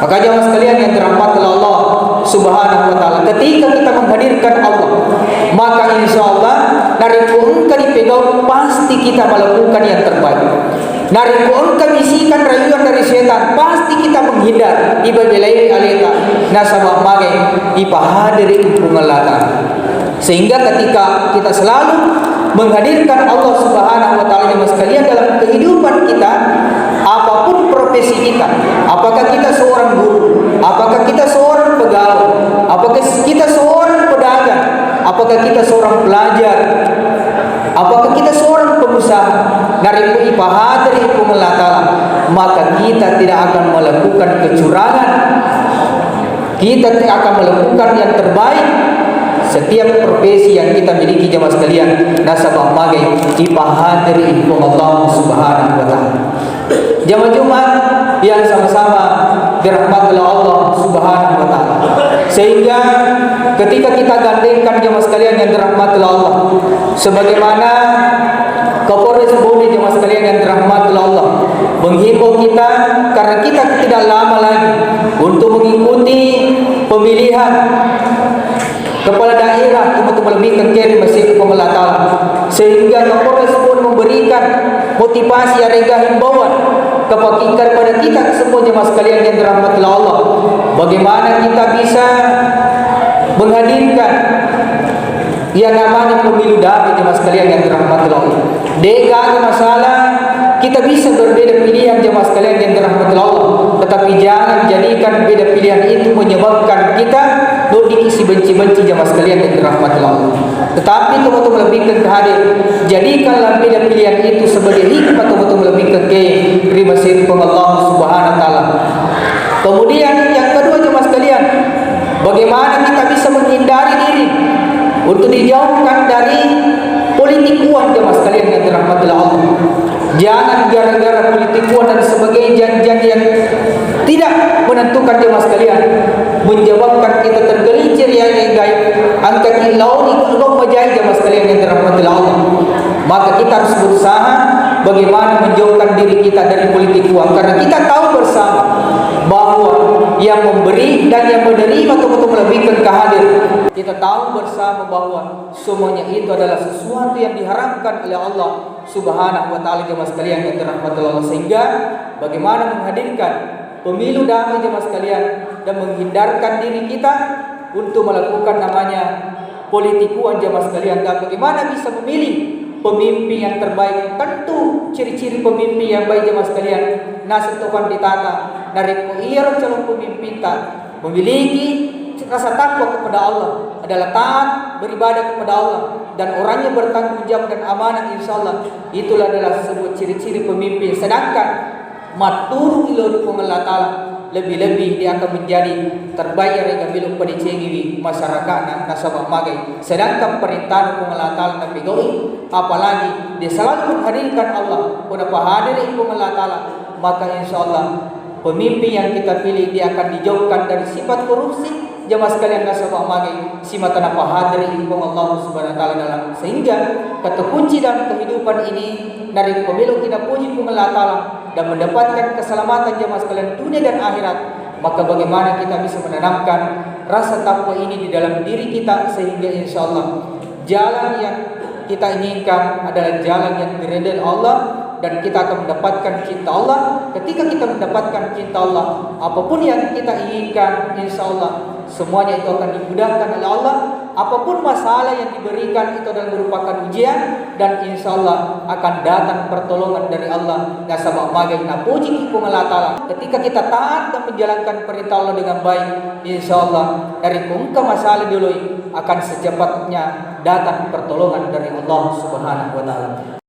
Maka jemaah sekalian yang dirahmati oleh Allah Subhanahu wa taala, ketika kita menghadirkan Allah, maka insyaallah dari engkau dipegang pasti kita melakukan yang terbaik. Dari engkau bisikan rayuan dari setan, pasti kita menghindar. Ibadilai aleta nasabah magai ipahadiri pungalata. Sehingga ketika kita selalu menghadirkan Allah Subhanahu wa taala jemaah sekalian dalam kehidupan kita, apapun profesi kita, apakah kita seorang guru, apakah kita seorang pegawai, apakah kita seorang pedagang, apakah kita seorang pelajar, apakah kita seorang pengusaha, dari ipahat dari hukum Allah Ta'ala, maka kita tidak akan melakukan kecurangan, kita tidak akan melakukan yang terbaik. Setiap profesi yang kita miliki jemaah sekalian, nasabah magai ipahat dari hukum Allah Subhanahu wa taala. Jemaah Jumat yang sama-sama dirahmati oleh Allah Subhanahu wa taala. Sehingga ketika kita gandengkan jemaah sekalian yang dirahmati oleh Allah, sebagaimana Kapolres Bumi jemaah sekalian yang dirahmati oleh Allah menghimbau kita, karena kita tidak lama lagi untuk mengikuti pemilihan kepala daerah teman-teman lebih kekeri masih Allah Ta'ala, sehingga Kapolres pun memberikan motivasi rega himbauan kepada kita semua jemaah sekalian yang dirahmati Allah, bagaimana kita bisa menghadirkan yang namanya pemilu damai jemaah sekalian yang dirahmati Allah. Deka masalah kita bisa berbeda pilihan jemaah sekalian yang dirahmati Allah, tetapi jangan jadikan beda pilihan itu menyebabkan kita dikisi benci-benci jemaah sekalian yang dirahmati Allah. Tetapi teman-teman lebihkan ke hadir, jadikanlah beda pilihan itu sebagai hikmah teman-teman lebihkan ke terima sirri Allah Subhanahu wa taala. Kemudian yang kedua jemaah sekalian, bagaimana kita bisa menghindari diri untuk dijauhkan dari politik uang jemaah sekalian yang dirahmati Allah. Jangan gara-gara politik uang dan sebagai janji yang tidak menentukan jemaah sekalian menyebabkan kita tergelincir yang gaib angkat launi kalau majai jemaah sekalian yang dirahmati Allah. Maka kita harus berusaha bagaimana menjauhkan diri kita dari politik uang, karena kita tahu bersama bahwa yang memberi dan yang menerima teman-teman lebihkan ke hadir. Kita tahu bersama bahwa semuanya itu adalah sesuatu yang diharamkan oleh Allah Subhanahu wa taala jemaah sekalian yang dirahmati Allah. Sehingga bagaimana menghadirkan pemilu damai jemaah sekalian dan menghindarkan diri kita untuk melakukan namanya politik uang jemaah sekalian, dan bagaimana bisa memilih pemimpin yang terbaik. Tentu ciri-ciri pemimpin yang baik jemaah sekalian nasatukan ditata dari kuiar calon pemimpin memiliki rasa takwa kepada Allah, adalah taat beribadah kepada Allah, dan orangnya bertanggung jawab dan amanah, insyaallah itulah adalah sebuah ciri-ciri pemimpin. Sedangkan maturu ilo Allah Ta'ala lebih-lebih dia akan menjadi terbaik yang biluk pada cengiwi masyarakat nasabah magai. Sedangkan perintah Allah Ta'ala nabi gawi, apalagi dia selalu menghadirkan Allah pada hadir Allah Ta'ala, maka insyaallah pemimpin yang kita pilih dia akan dijauhkan dari sifat korupsi jemaah sekalian nasabah magai, sifat tanpa hadir Allah Subhanahu wa taala dalam. Sehingga kata kunci dalam kehidupan ini dari pemilu kita puji Allah Ta'ala dan mendapatkan keselamatan jemaah sekalian dunia dan akhirat, maka bagaimana kita bisa menanamkan rasa takwa ini di dalam diri kita, sehingga insyaallah jalan yang kita inginkan adalah jalan yang diridhai Allah, dan kita akan mendapatkan cinta Allah. Ketika kita mendapatkan cinta Allah, apapun yang kita inginkan insyaallah semuanya itu akan dimudahkan oleh Allah. Apapun masalah yang diberikan itu adalah merupakan ujian, dan insyaallah akan datang pertolongan dari Allah. Nasabah magai napuji hukum Allah Ta'ala. Ketika kita taat dan menjalankan perintah Allah dengan baik, insyaallah dari kungka masalah dulu akan secepatnya datang pertolongan dari Allah Subhanahu wa taala.